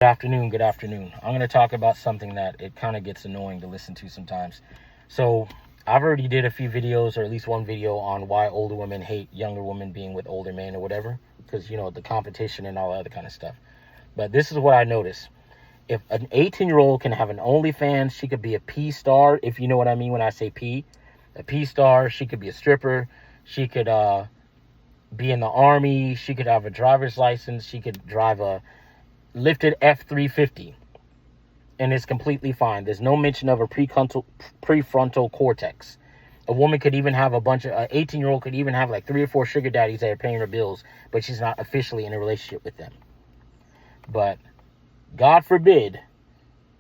Good afternoon. Good afternoon. I'm going to talk about something that it kind of gets annoying to listen to sometimes. So I've already did a few videos, or at least one video, on why older women hate younger women being with older men or whatever, because, the competition and all that other kind of stuff. But this is what I notice. If an 18-year-old can have an OnlyFans, she could be a P star, if you know what I mean when I say P. A P star, she could be a stripper. She could be in the Army. She could have a driver's license. She could drive a lifted F-350, and it's completely fine. There's no mention of a prefrontal cortex. A woman could even have an 18-year-old could even have like 3 or 4 sugar daddies that are paying her bills, but she's not officially in a relationship with them. But God forbid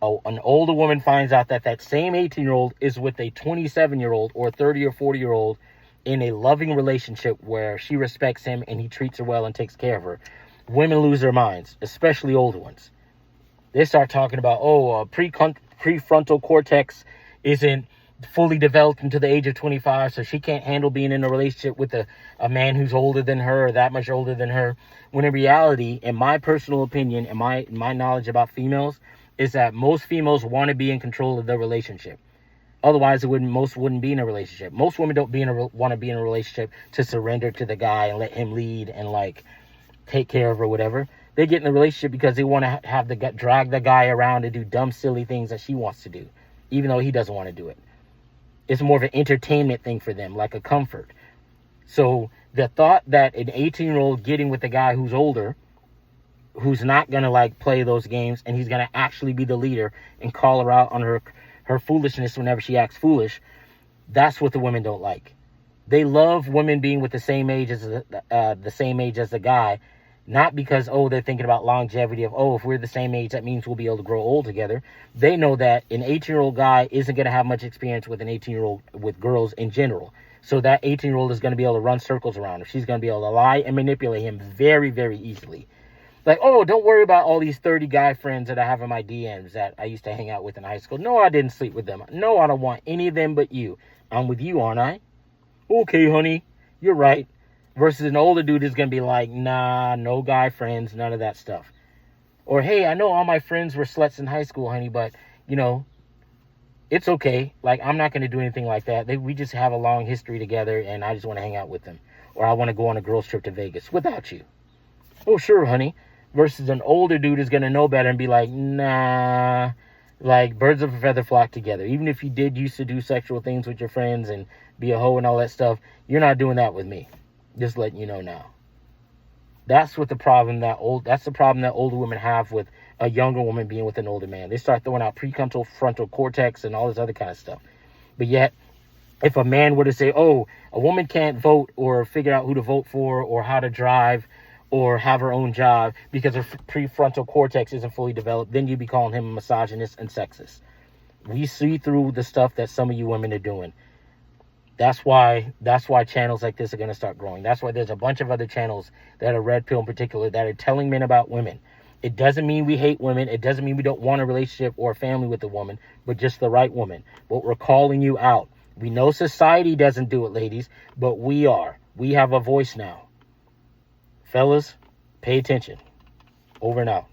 an older woman finds out that same 18-year-old is with a 27-year-old or 30 or 40-year-old in a loving relationship where she respects him and he treats her well and takes care of her. Women lose their minds, especially older ones. They start talking about, prefrontal cortex isn't fully developed until the age of 25, so she can't handle being in a relationship with a man who's older than her or that much older than her. When in reality, in my personal opinion and my knowledge about females, is that most females want to be in control of their relationship. Otherwise, most wouldn't be in a relationship. Most women don't want to be in a relationship to surrender to the guy and let him lead and take care of or whatever. They get in the relationship because they want to have drag the guy around and do dumb, silly things that she wants to do, even though he doesn't want to do it. It's more of an entertainment thing for them, like a comfort. So the thought that an 18-year-old getting with a guy who's older, who's not going to play those games, and he's going to actually be the leader and call her out on her foolishness whenever she acts foolish, that's what the women don't like. They love women being with the same age as the guy, not because, they're thinking about longevity of, if we're the same age, that means we'll be able to grow old together. They know that an 18-year-old guy isn't going to have much experience with an 18-year-old, with girls in general. So that 18-year-old is going to be able to run circles around her. She's going to be able to lie and manipulate him very, very easily. Don't worry about all these 30 guy friends that I have in my DMs that I used to hang out with in high school. No, I didn't sleep with them. No, I don't want any of them but you. I'm with you, aren't I? Okay, honey, you're right. Versus an older dude is going to be like, nah, no guy friends, none of that stuff. Or, hey, I know all my friends were sluts in high school, honey, but, it's okay. I'm not going to do anything like that. We just have a long history together, and I just want to hang out with them. Or I want to go on a girls trip to Vegas without you. Oh, sure, honey. Versus an older dude is going to know better and be like, nah, birds of a feather flock together. Even if you did used to do sexual things with your friends and be a hoe and all that stuff, you're not doing that with me. Just letting you know now. That's the problem that older women have with a younger woman being with an older man. They start throwing out prefrontal cortex and all this other kind of stuff. But yet, if a man were to say, a woman can't vote or figure out who to vote for or how to drive or have her own job because her prefrontal cortex isn't fully developed, then you'd be calling him a misogynist and sexist. We see through the stuff that some of you women are doing. That's why channels like this are going to start growing. That's why there's a bunch of other channels that are red pill in particular that are telling men about women. It doesn't mean we hate women. It doesn't mean we don't want a relationship or a family with a woman, but just the right woman. But we're calling you out. We know society doesn't do it, ladies, but we are. We have a voice now. Fellas, pay attention. Over and out.